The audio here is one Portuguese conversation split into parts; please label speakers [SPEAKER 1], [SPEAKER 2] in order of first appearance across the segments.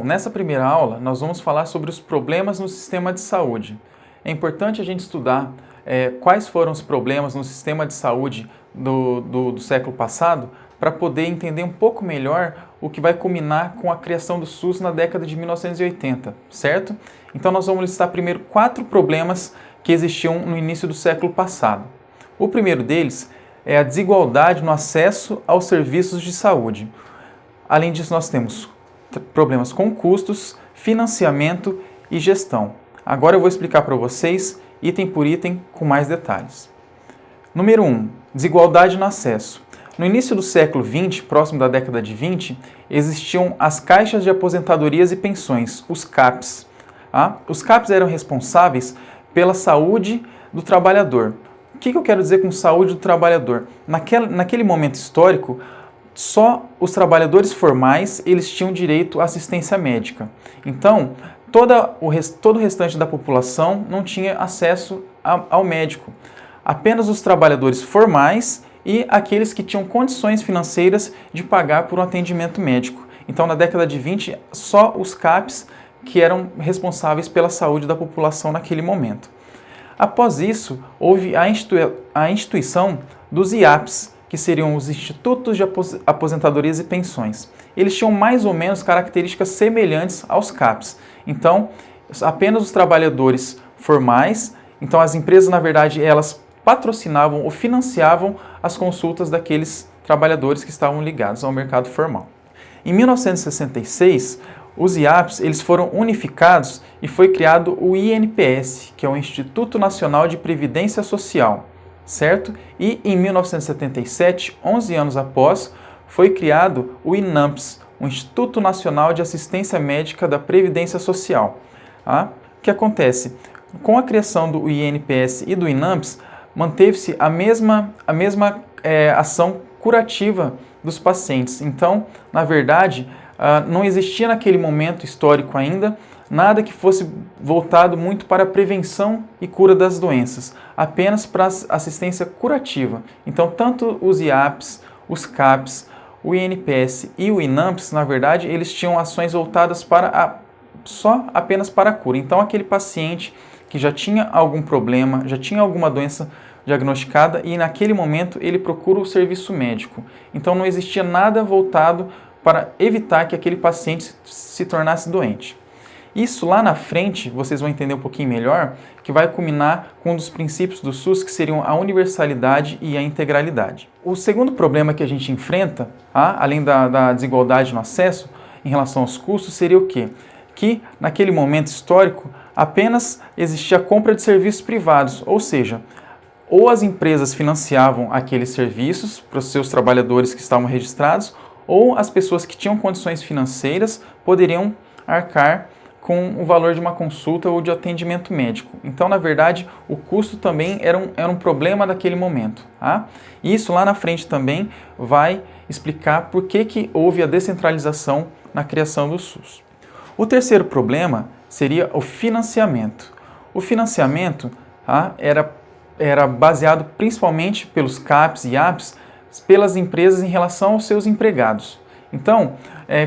[SPEAKER 1] Bom, nessa primeira aula nós vamos falar sobre os problemas no sistema de saúde. É importante a gente estudar quais foram os problemas no sistema de saúde do século passado para poder entender um pouco melhor o que vai culminar com a criação do SUS na década de 1980, certo? Então nós vamos listar primeiro 4 problemas que existiam no início do século passado. O primeiro deles é a desigualdade no acesso aos serviços de saúde. Além disso, nós temos problemas com custos, financiamento e gestão. Agora eu vou explicar para vocês, item por item, com mais detalhes. Número 1. Desigualdade no acesso. No início do século XX, próximo da década de 20, existiam as caixas de aposentadorias e pensões, os CAPs. Os CAPs eram responsáveis pela saúde do trabalhador. O que eu quero dizer com saúde do trabalhador? Naquele momento histórico, só os trabalhadores formais eles tinham direito à assistência médica. Então, todo o restante da população não tinha acesso ao médico. Apenas os trabalhadores formais e aqueles que tinham condições financeiras de pagar por um atendimento médico. Então, na década de 20, só os CAPs que eram responsáveis pela saúde da população naquele momento. Após isso, houve a instituição dos IAPs, que seriam os Institutos de Aposentadorias e Pensões. Eles tinham mais ou menos características semelhantes aos CAPs. Então, apenas os trabalhadores formais, então as empresas, na verdade, elas patrocinavam ou financiavam as consultas daqueles trabalhadores que estavam ligados ao mercado formal. Em 1966, os IAPs eles foram unificados e foi criado o INPS, que é o Instituto Nacional de Previdência Social, certo? E em 1977, 11 anos após, foi criado o INAMPS, o Instituto Nacional de Assistência Médica da Previdência Social. O que acontece? Com a criação do INPS e do INAMPS, manteve-se a mesma ação curativa dos pacientes. Então, na verdade, não existia naquele momento histórico ainda nada que fosse voltado muito para a prevenção e cura das doenças, apenas para a assistência curativa. Então, tanto os IAPs, os CAPs, o INPS e o INAMPS, na verdade, eles tinham ações voltadas apenas para a cura. Então, aquele paciente que já tinha algum problema, já tinha alguma doença diagnosticada e naquele momento ele procura o serviço médico. Então, não existia nada voltado para evitar que aquele paciente se tornasse doente. Isso lá na frente, vocês vão entender um pouquinho melhor, que vai culminar com um dos princípios do SUS, que seriam a universalidade e a integralidade. O segundo problema que a gente enfrenta, além da desigualdade no acesso, em relação aos custos, seria o quê? Que naquele momento histórico, apenas existia a compra de serviços privados, ou seja, ou as empresas financiavam aqueles serviços para os seus trabalhadores que estavam registrados, ou as pessoas que tinham condições financeiras poderiam arcar com o valor de uma consulta ou de atendimento médico. Então, na verdade, o custo também era um problema daquele momento. E isso lá na frente também vai explicar por que houve a descentralização na criação do SUS. O terceiro problema seria o financiamento. O financiamento era baseado principalmente pelos CAPs e IAPs, pelas empresas em relação aos seus empregados. Então,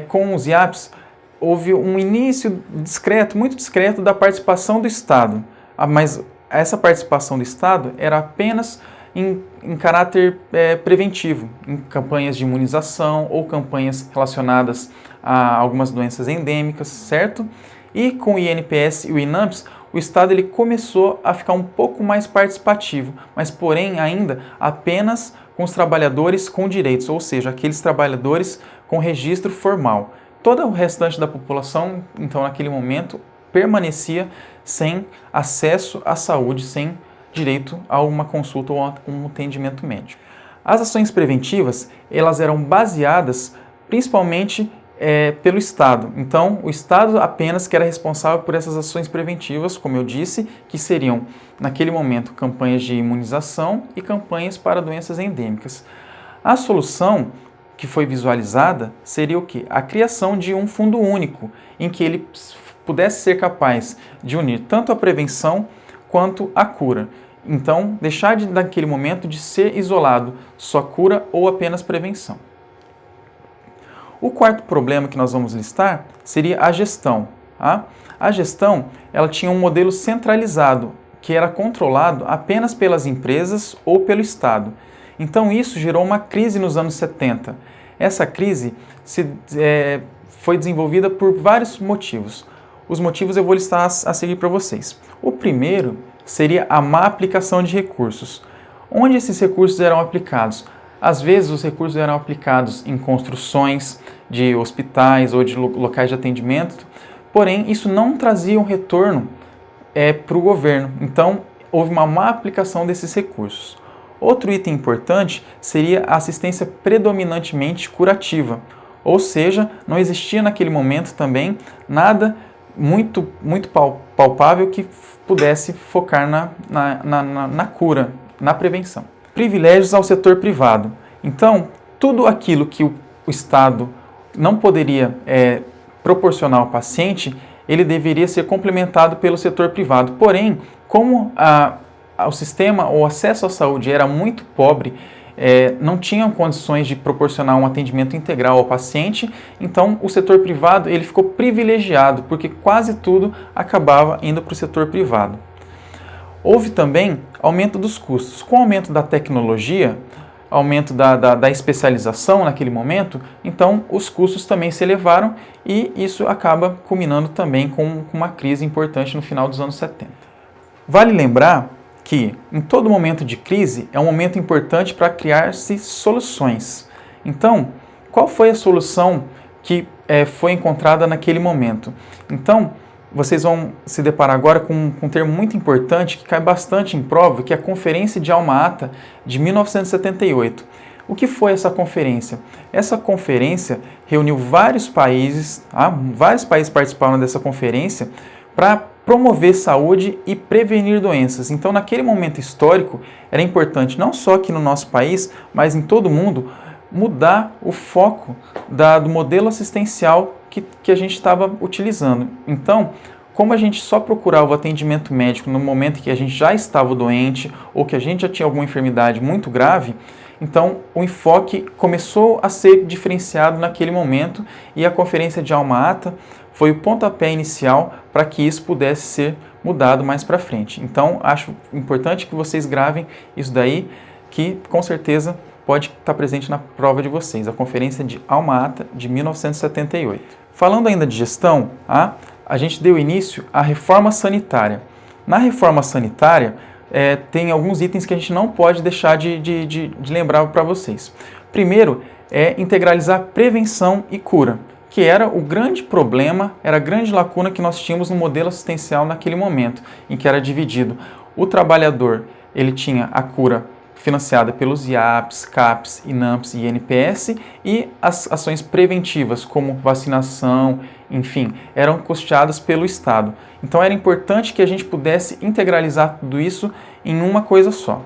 [SPEAKER 1] com os IAPs, houve um início discreto, muito discreto, da participação do Estado. Mas essa participação do Estado era apenas em caráter preventivo, em campanhas de imunização ou campanhas relacionadas a algumas doenças endêmicas, certo? E com o INPS e o INAMPS, o Estado ele começou a ficar um pouco mais participativo, mas porém ainda apenas com os trabalhadores com direitos, ou seja, aqueles trabalhadores com registro formal. Todo o restante da população, então, naquele momento, permanecia sem acesso à saúde, sem direito a uma consulta ou a um atendimento médico. As ações preventivas, elas eram baseadas principalmente pelo Estado. Então, o Estado apenas que era responsável por essas ações preventivas, como eu disse, que seriam, naquele momento, campanhas de imunização e campanhas para doenças endêmicas. A solução que foi visualizada seria o quê? A criação de um fundo único, em que ele pudesse ser capaz de unir tanto a prevenção quanto a cura. Então, deixar naquele momento de ser isolado só cura ou apenas prevenção. O quarto problema que nós vamos listar seria a gestão. Tá? A gestão, ela tinha um modelo centralizado, que era controlado apenas pelas empresas ou pelo Estado. Então isso gerou uma crise nos anos 70. Essa crise foi desenvolvida por vários motivos. Os motivos eu vou listar a seguir para vocês. O primeiro seria a má aplicação de recursos. Onde esses recursos eram aplicados? Às vezes os recursos eram aplicados em construções de hospitais ou de locais de atendimento, porém isso não trazia um retorno para o governo. Então houve uma má aplicação desses recursos. Outro item importante seria a assistência predominantemente curativa, ou seja, não existia naquele momento também nada muito palpável que pudesse focar na cura, na prevenção. Privilégios ao setor privado. Então, tudo aquilo que o Estado não poderia proporcionar ao paciente, ele deveria ser complementado pelo setor privado. Porém, como o sistema, o acesso à saúde era muito pobre, não tinham condições de proporcionar um atendimento integral ao paciente, então o setor privado ele ficou privilegiado, porque quase tudo acabava indo para o setor privado. Houve também aumento dos custos. Com o aumento da tecnologia, aumento da especialização naquele momento, então os custos também se elevaram e isso acaba culminando também com uma crise importante no final dos anos 70. Vale lembrar que em todo momento de crise é um momento importante para criar-se soluções. Então, qual foi a solução que foi encontrada naquele momento? Então, vocês vão se deparar agora com um termo muito importante que cai bastante em prova, que é a Conferência de Alma-Ata de 1978. O que foi essa conferência? Essa conferência reuniu vários países, vários países participaram dessa conferência para promover saúde e prevenir doenças. Então, naquele momento histórico, era importante, não só aqui no nosso país, mas em todo o mundo, mudar o foco do modelo assistencial que a gente estava utilizando. Então, como a gente só procurava o atendimento médico no momento que a gente já estava doente ou que a gente já tinha alguma enfermidade muito grave, então o enfoque começou a ser diferenciado naquele momento e a Conferência de Alma-Ata foi o pontapé inicial para que isso pudesse ser mudado mais para frente. Então, acho importante que vocês gravem isso daí, que com certeza pode estar presente na prova de vocês, a Conferência de Alma-Ata de 1978. Falando ainda de gestão, a gente deu início à reforma sanitária. Na reforma sanitária, tem alguns itens que a gente não pode deixar de lembrar para vocês. Primeiro, é integralizar prevenção e cura, que era o grande problema, era a grande lacuna que nós tínhamos no modelo assistencial naquele momento, em que era dividido. O trabalhador, ele tinha a cura financiada pelos IAPs, CAPs, INAMPs e INPS, e as ações preventivas, como vacinação, enfim, eram custeadas pelo Estado. Então era importante que a gente pudesse integralizar tudo isso em uma coisa só.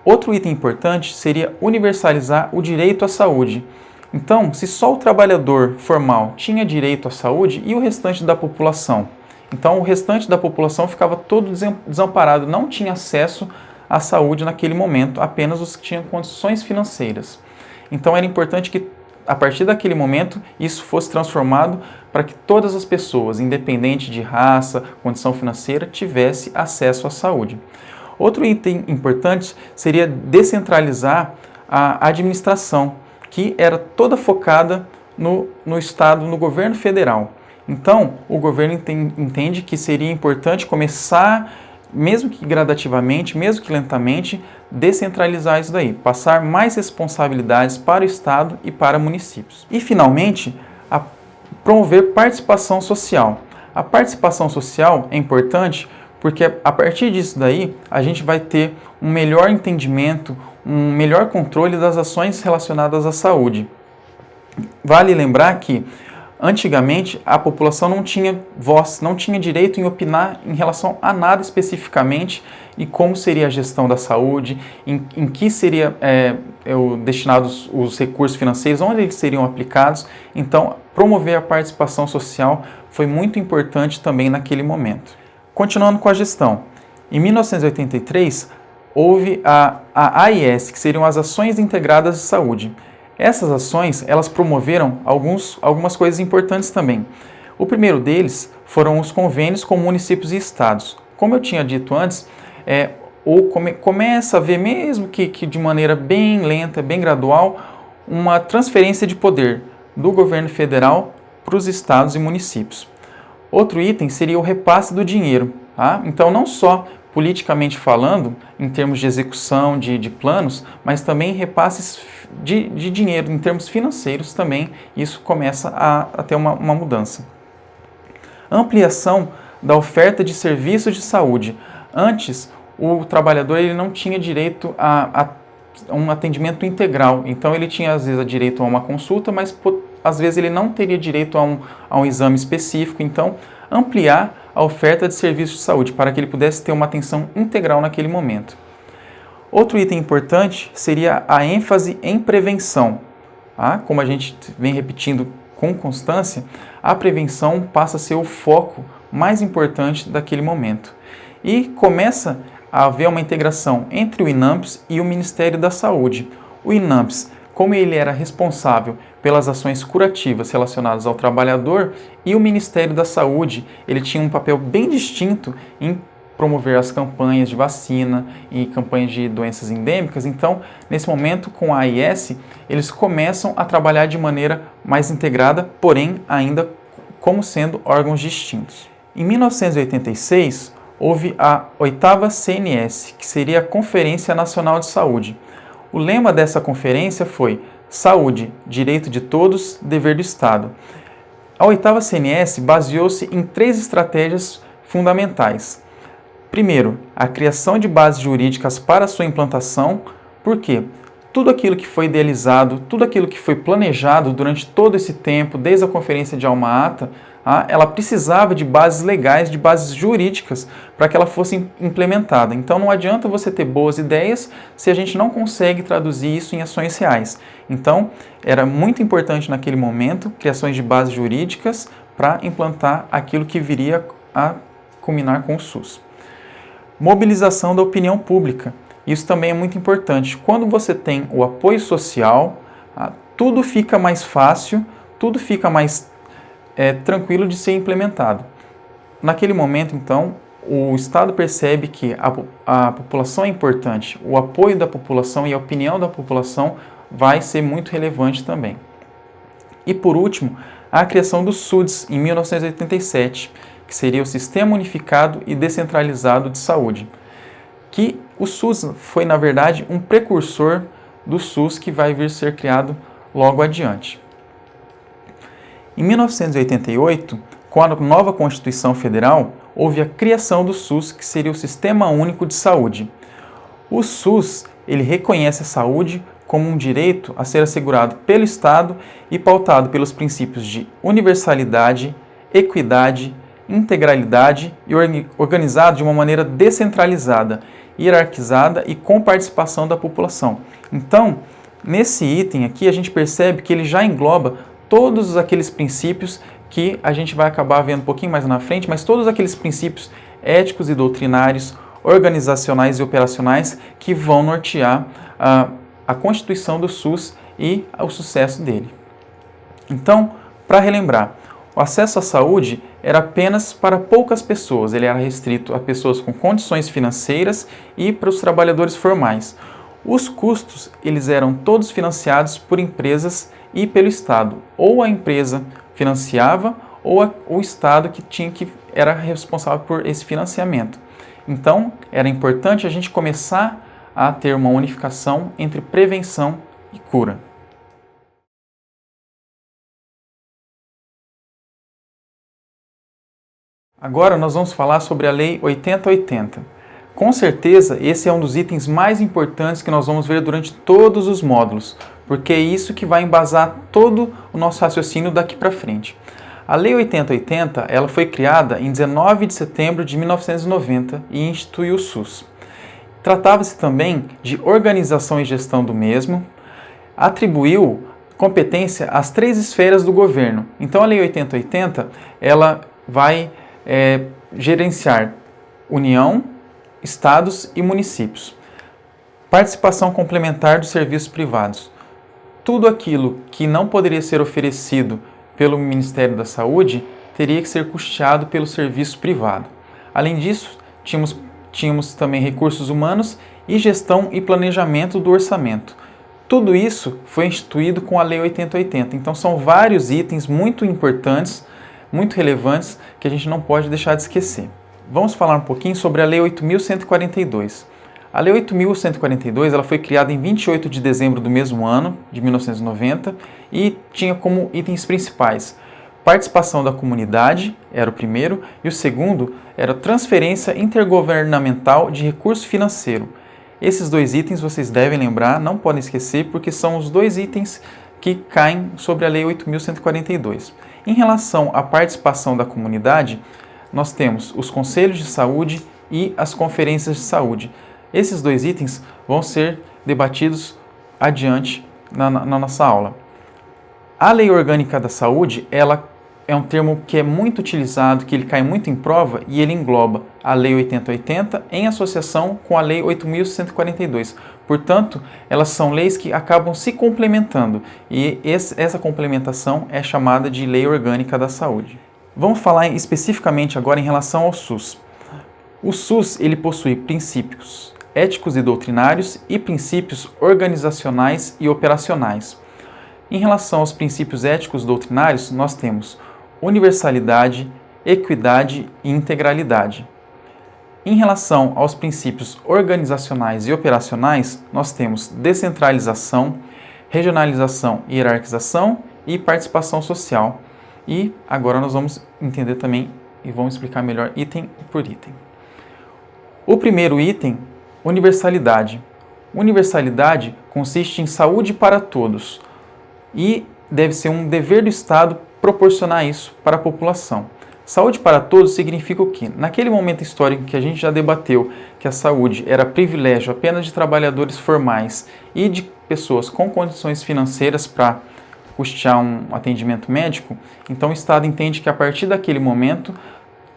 [SPEAKER 1] Outro item importante seria universalizar o direito à saúde. Então, se só o trabalhador formal tinha direito à saúde e o restante da população? Então, o restante da população ficava todo desamparado, não tinha acesso à saúde naquele momento, apenas os que tinham condições financeiras. Então, era importante que, a partir daquele momento, isso fosse transformado para que todas as pessoas, independente de raça, condição financeira, tivessem acesso à saúde. Outro item importante seria descentralizar a administração, que era toda focada no Estado, no governo federal. Então, o governo entende que seria importante começar, mesmo que gradativamente, mesmo que lentamente, descentralizar isso daí, passar mais responsabilidades para o Estado e para municípios. E, finalmente, promover participação social. A participação social é importante porque, a partir disso daí, a gente vai ter um melhor entendimento, um melhor controle das ações relacionadas à saúde. Vale lembrar que, antigamente, a população não tinha voz, não tinha direito em opinar em relação a nada especificamente e como seria a gestão da saúde, em que seria destinados os recursos financeiros, onde eles seriam aplicados. Então, promover a participação social foi muito importante também naquele momento. Continuando com a gestão, em 1983, houve a AIS, que seriam as Ações Integradas de Saúde. Essas ações, elas promoveram algumas coisas importantes também. O primeiro deles foram os convênios com municípios e estados. Como eu tinha dito antes, começa a ver, mesmo que de maneira bem lenta, bem gradual, uma transferência de poder do governo federal para os estados e municípios. Outro item seria o repasse do dinheiro. Tá? Então, não só politicamente falando, em termos de execução de planos, mas também repasses de dinheiro, em termos financeiros também, isso começa a ter uma mudança. Ampliação da oferta de serviços de saúde. Antes, o trabalhador ele não tinha direito a um atendimento integral, então ele tinha às vezes direito a uma consulta, mas às vezes ele não teria direito a um exame específico, então ampliar a oferta de serviços de saúde para que ele pudesse ter uma atenção integral naquele momento. Outro item importante seria a ênfase em prevenção. Tá? Como a gente vem repetindo com constância, a prevenção passa a ser o foco mais importante daquele momento. E começa a haver uma integração entre o INAMPS e o Ministério da Saúde. O INAMPS, como ele era responsável pelas ações curativas relacionadas ao trabalhador, e o Ministério da Saúde, ele tinha um papel bem distinto em promover as campanhas de vacina e campanhas de doenças endêmicas. Então, nesse momento, com a AIS, eles começam a trabalhar de maneira mais integrada, porém ainda como sendo órgãos distintos. Em 1986, houve a 8ª CNS, que seria a Conferência Nacional de Saúde. O lema dessa conferência foi Saúde, Direito de Todos, Dever do Estado. A 8ª CNS baseou-se em 3 estratégias fundamentais. Primeiro, a criação de bases jurídicas para sua implantação, porque tudo aquilo que foi idealizado, tudo aquilo que foi planejado durante todo esse tempo, desde a Conferência de Alma-Ata, ela precisava de bases legais, de bases jurídicas, para que ela fosse implementada. Então não adianta você ter boas ideias se a gente não consegue traduzir isso em ações reais. Então era muito importante naquele momento criações de bases jurídicas para implantar aquilo que viria a culminar com o SUS. Mobilização da opinião pública. Isso também é muito importante. Quando você tem o apoio social, tudo fica mais fácil, tudo fica mais tranquilo de ser implementado. Naquele momento, então, o Estado percebe que a população é importante, o apoio da população e a opinião da população vai ser muito relevante também. E por último, a criação do SUDES em 1987, que seria o Sistema Unificado e Descentralizado de Saúde, que o SUS foi, na verdade, um precursor do SUS que vai vir ser criado logo adiante. Em 1988, com a nova Constituição Federal, houve a criação do SUS, que seria o Sistema Único de Saúde. O SUS, ele reconhece a saúde como um direito a ser assegurado pelo Estado e pautado pelos princípios de universalidade, equidade, integralidade e organizado de uma maneira descentralizada, hierarquizada e com participação da população. Então, nesse item aqui, a gente percebe que ele já engloba todos aqueles princípios que a gente vai acabar vendo um pouquinho mais na frente, mas todos aqueles princípios éticos e doutrinários, organizacionais e operacionais que vão nortear a constituição do SUS e o sucesso dele. Então, para relembrar, o acesso à saúde era apenas para poucas pessoas, ele era restrito a pessoas com condições financeiras e para os trabalhadores formais. Os custos, eles eram todos financiados por empresas e pelo Estado. Ou a empresa financiava, ou o Estado que era responsável por esse financiamento. Então, era importante a gente começar a ter uma unificação entre prevenção e cura. Agora nós vamos falar sobre a Lei 8080. Com certeza, esse é um dos itens mais importantes que nós vamos ver durante todos os módulos, porque é isso que vai embasar todo o nosso raciocínio daqui para frente. A Lei 8080 ela foi criada em 19 de setembro de 1990 e instituiu o SUS. Tratava-se também de organização e gestão do mesmo, atribuiu competência às 3 esferas do governo. Então a Lei 8080 ela vai gerenciar União, Estados e municípios. Participação complementar dos serviços privados. tudo aquilo que não poderia ser oferecido pelo Ministério da Saúde teria que ser custeado pelo serviço privado. Além disso, tínhamos também recursos humanos e gestão e planejamento do orçamento. Tudo isso foi instituído com a Lei 8080. Então são vários itens muito importantes, muito relevantes, que a gente não pode deixar de esquecer. Vamos falar um pouquinho sobre a Lei 8.142. A Lei 8.142 ela foi criada em 28 de dezembro do mesmo ano, de 1990, e tinha como itens principais participação da comunidade, era o primeiro, e o segundo era transferência intergovernamental de recurso financeiro. Esses dois itens vocês devem lembrar, não podem esquecer, porque são os dois itens que caem sobre a Lei 8.142. Em relação à participação da comunidade, nós temos os conselhos de saúde e as conferências de saúde. Esses dois itens vão ser debatidos adiante na nossa aula. A Lei Orgânica da Saúde, ela é um termo que é muito utilizado, que ele cai muito em prova e ele engloba a Lei 8080 em associação com a Lei 8.142. Portanto, elas são leis que acabam se complementando e essa complementação é chamada de Lei Orgânica da Saúde. Vamos falar especificamente agora em relação ao SUS. O SUS ele possui princípios éticos e doutrinários e princípios organizacionais e operacionais. Em relação aos princípios éticos doutrinários, nós temos universalidade, equidade e integralidade. Em relação aos princípios organizacionais e operacionais, nós temos descentralização, regionalização e hierarquização e participação social. E agora nós vamos entender também e vamos explicar melhor item por item. O primeiro item, universalidade. Universalidade consiste em saúde para todos e deve ser um dever do Estado proporcionar isso para a população. Saúde para todos significa o quê? Naquele momento histórico que a gente já debateu que a saúde era privilégio apenas de trabalhadores formais e de pessoas com condições financeiras para custear um atendimento médico, então o Estado entende que a partir daquele momento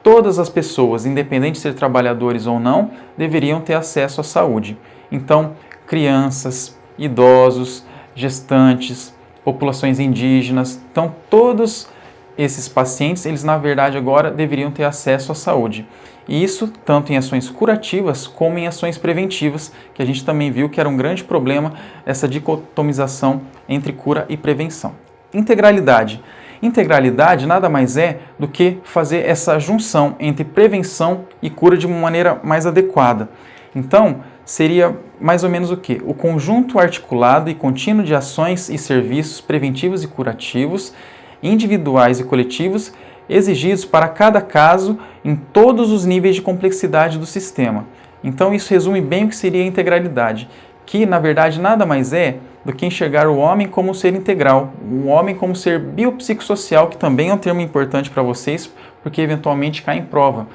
[SPEAKER 1] todas as pessoas, independente de ser trabalhadores ou não, deveriam ter acesso à saúde. Então, crianças, idosos, gestantes, populações indígenas, então todos esses pacientes, eles na verdade agora deveriam ter acesso à saúde. E isso tanto em ações curativas como em ações preventivas, que a gente também viu que era um grande problema essa dicotomização entre cura e prevenção. Integralidade. Integralidade nada mais é do que fazer essa junção entre prevenção e cura de uma maneira mais adequada. Então, seria mais ou menos o quê? O conjunto articulado e contínuo de ações e serviços preventivos e curativos, individuais e coletivos, exigidos para cada caso em todos os níveis de complexidade do sistema. Então, isso resume bem o que seria a integralidade, que, na verdade, nada mais é do que enxergar o homem como um ser integral, o homem como ser biopsicossocial, que também é um termo importante para vocês, porque eventualmente cai em prova.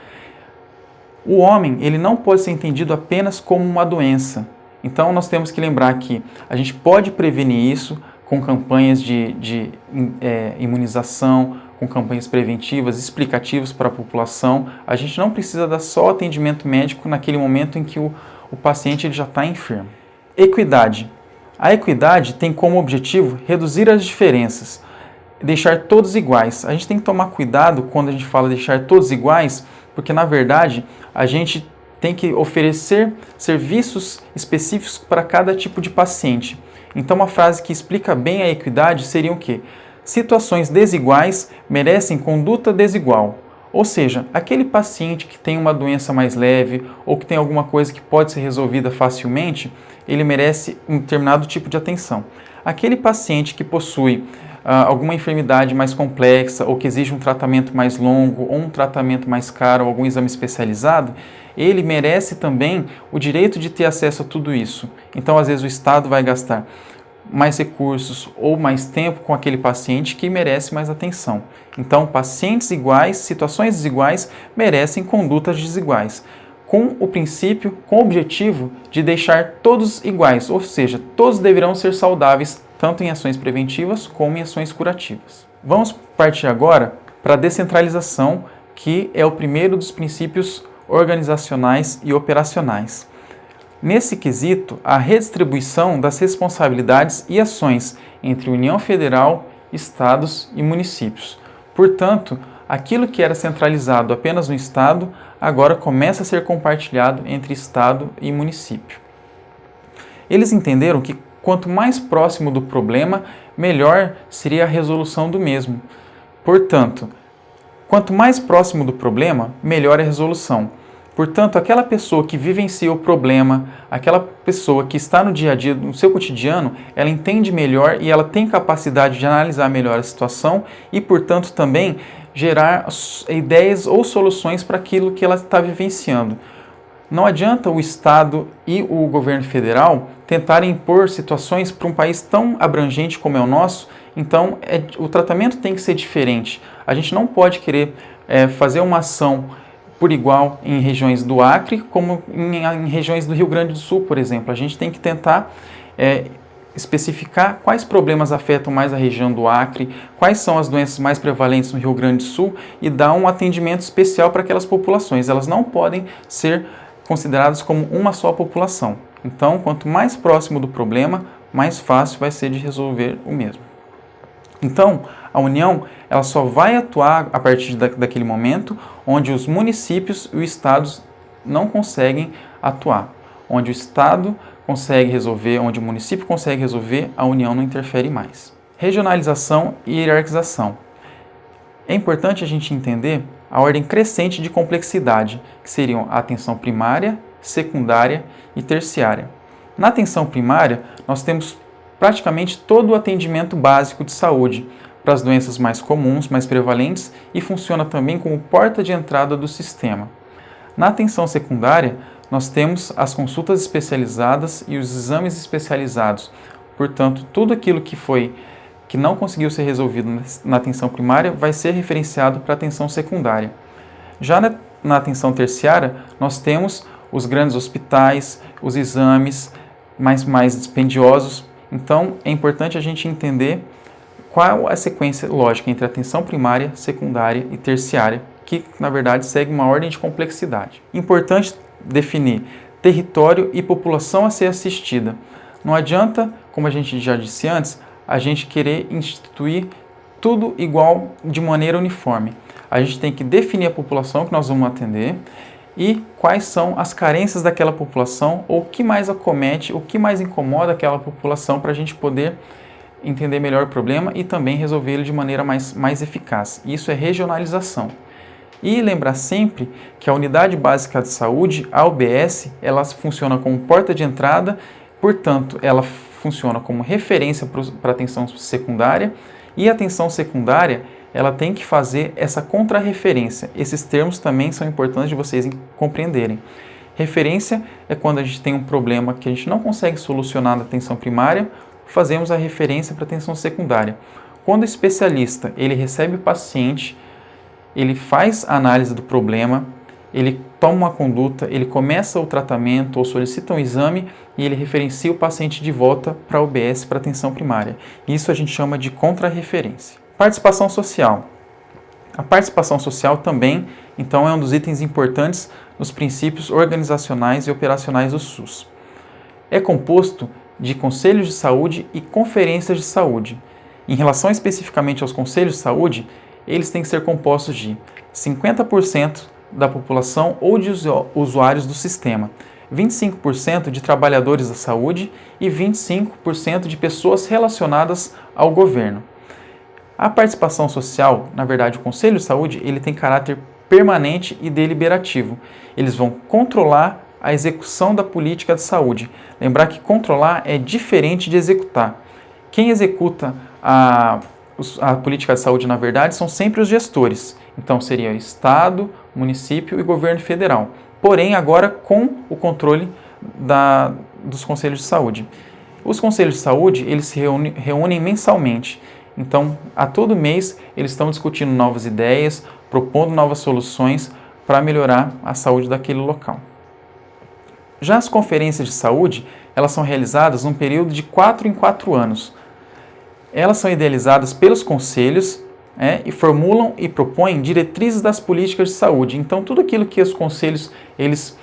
[SPEAKER 1] O homem, ele não pode ser entendido apenas como uma doença. Então, nós temos que lembrar que a gente pode prevenir isso com campanhas de imunização, com campanhas preventivas, explicativas para a população. A gente não precisa dar só atendimento médico naquele momento em que o paciente ele já está enfermo. Equidade. A equidade tem como objetivo reduzir as diferenças, deixar todos iguais. A gente tem que tomar cuidado quando a gente fala deixar todos iguais, porque na verdade a gente tem que oferecer serviços específicos para cada tipo de paciente. Então uma frase que explica bem a equidade seria o quê? Situações desiguais merecem conduta desigual. Ou seja, aquele paciente que tem uma doença mais leve ou que tem alguma coisa que pode ser resolvida facilmente, ele merece um determinado tipo de atenção. Aquele paciente que possui alguma enfermidade mais complexa ou que exige um tratamento mais longo ou um tratamento mais caro ou algum exame especializado, ele merece também o direito de ter acesso a tudo isso. Então, às vezes, o Estado vai gastar mais recursos ou mais tempo com aquele paciente que merece mais atenção. Então, pacientes iguais, situações desiguais, merecem condutas desiguais, com o princípio, com o objetivo de deixar todos iguais, ou seja, todos deverão ser saudáveis, tanto em ações preventivas como em ações curativas. Vamos partir agora para a descentralização, que é o primeiro dos princípios organizacionais e operacionais. Nesse quesito, a redistribuição das responsabilidades e ações entre União Federal, Estados e municípios. Portanto, aquilo que era centralizado apenas no Estado, agora começa a ser compartilhado entre Estado e município. Eles entenderam que quanto mais próximo do problema, melhor seria a resolução do mesmo. Portanto, quanto mais próximo do problema, melhor a resolução. Portanto, aquela pessoa que vivencia o problema, aquela pessoa que está no dia a dia, no seu cotidiano, ela entende melhor e ela tem capacidade de analisar melhor a situação e, portanto, também gerar ideias ou soluções para aquilo que ela está vivenciando. Não adianta o Estado e o governo federal tentarem impor situações para um país tão abrangente como é o nosso, então o tratamento tem que ser diferente. A gente não pode querer fazer uma ação por igual em regiões do Acre, como em regiões do Rio Grande do Sul, por exemplo. A gente tem que tentar especificar quais problemas afetam mais a região do Acre, quais são as doenças mais prevalentes no Rio Grande do Sul e dar um atendimento especial para aquelas populações. Elas não podem ser consideradas como uma só população. Então, quanto mais próximo do problema, mais fácil vai ser de resolver o mesmo. Então, a União ela só vai atuar a partir daquele momento onde os municípios e os estados não conseguem atuar. Onde o Estado consegue resolver, onde o município consegue resolver, a União não interfere mais. Regionalização e hierarquização. É importante a gente entender a ordem crescente de complexidade, que seriam a atenção primária, secundária e terciária. Na atenção primária, nós temos praticamente todo o atendimento básico de saúde para as doenças mais comuns, mais prevalentes e funciona também como porta de entrada do sistema. Na atenção secundária, nós temos as consultas especializadas e os exames especializados. Portanto, tudo aquilo que não conseguiu ser resolvido na atenção primária vai ser referenciado para a atenção secundária. Já na atenção terciária, nós temos os grandes hospitais, os exames mais dispendiosos. Então, é importante a gente entender qual a sequência lógica entre atenção primária, secundária e terciária, que, na verdade, segue uma ordem de complexidade. Importante definir território e população a ser assistida. Não adianta, como a gente já disse antes, a gente querer instituir tudo igual de maneira uniforme. A gente tem que definir a população que nós vamos atender e quais são as carências daquela população ou o que mais acomete, o que mais incomoda aquela população para a gente poder entender melhor o problema e também resolver ele de maneira mais eficaz. Isso é regionalização. E lembrar sempre que a Unidade Básica de Saúde, a UBS, ela funciona como porta de entrada, portanto, ela funciona como referência para a atenção secundária e a atenção secundária ela tem que fazer essa contrarreferência. Esses termos também são importantes de vocês compreenderem. Referência é quando a gente tem um problema que a gente não consegue solucionar na atenção primária, fazemos a referência para a atenção secundária. Quando o especialista ele recebe o paciente, ele faz a análise do problema, ele toma uma conduta, ele começa o tratamento ou solicita um exame e ele referencia o paciente de volta para a UBS, para a atenção primária. Isso a gente chama de contrarreferência. Participação social. A participação social também, então, é um dos itens importantes nos princípios organizacionais e operacionais do SUS. É composto de conselhos de saúde e conferências de saúde. Em relação especificamente aos conselhos de saúde, eles têm que ser compostos de 50% da população ou de usuários do sistema, 25% de trabalhadores da saúde e 25% de pessoas relacionadas ao governo. A participação social, na verdade, o Conselho de Saúde, ele tem caráter permanente e deliberativo. Eles vão controlar a execução da política de saúde. Lembrar que controlar é diferente de executar. Quem executa a política de saúde, na verdade, são sempre os gestores. Então, seria o Estado, município e governo federal. Porém, agora com o controle dos conselhos de saúde. Os conselhos de saúde, eles se reúnem mensalmente. Então, a todo mês, eles estão discutindo novas ideias, propondo novas soluções para melhorar a saúde daquele local. Já as conferências de saúde, elas são realizadas num período de 4 em 4 anos. Elas são idealizadas pelos conselhos e formulam e propõem diretrizes das políticas de saúde. Então, tudo aquilo que os conselhos eles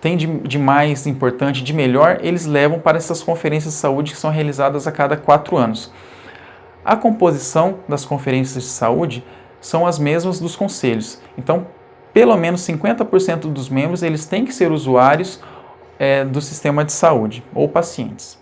[SPEAKER 1] tem de mais importante, de melhor, eles levam para essas conferências de saúde que são realizadas a cada 4 anos. A composição das conferências de saúde são as mesmas dos conselhos. Então, pelo menos 50% dos membros eles têm que ser usuários do sistema de saúde ou pacientes.